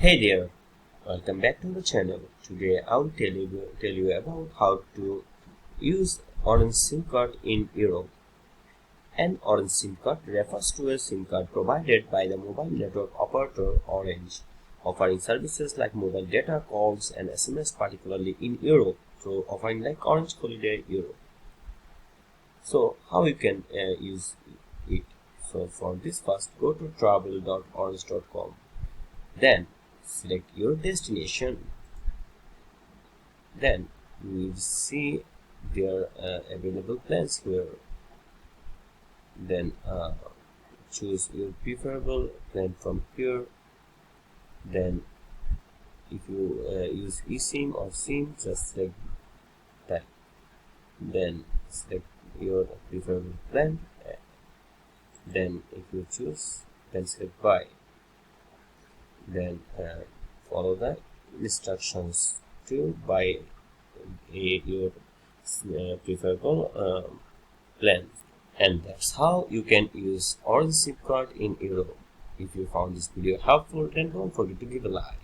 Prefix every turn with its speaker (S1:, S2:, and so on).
S1: Hey there, welcome back to the channel. Today I will tell you about how to use Orange SIM card in Europe. An Orange SIM card refers to a SIM card provided by the mobile network operator Orange, offering services like mobile data, calls, and SMS, particularly in Europe, through offering like Orange Holiday Europe. So how you can use it? So for this, first go to travel.orange.com. Then select your destination. Then you will see their available plans here. Then choose your preferable plan from here. Then if you use eSIM or SIM, just select that. Then select your preferable plan. Then if you choose, then select buy. Then follow the instructions to buy your preferable plan. And that's how you can use Orange SIM card in Europe. If you found this video helpful, then don't forget to give a like.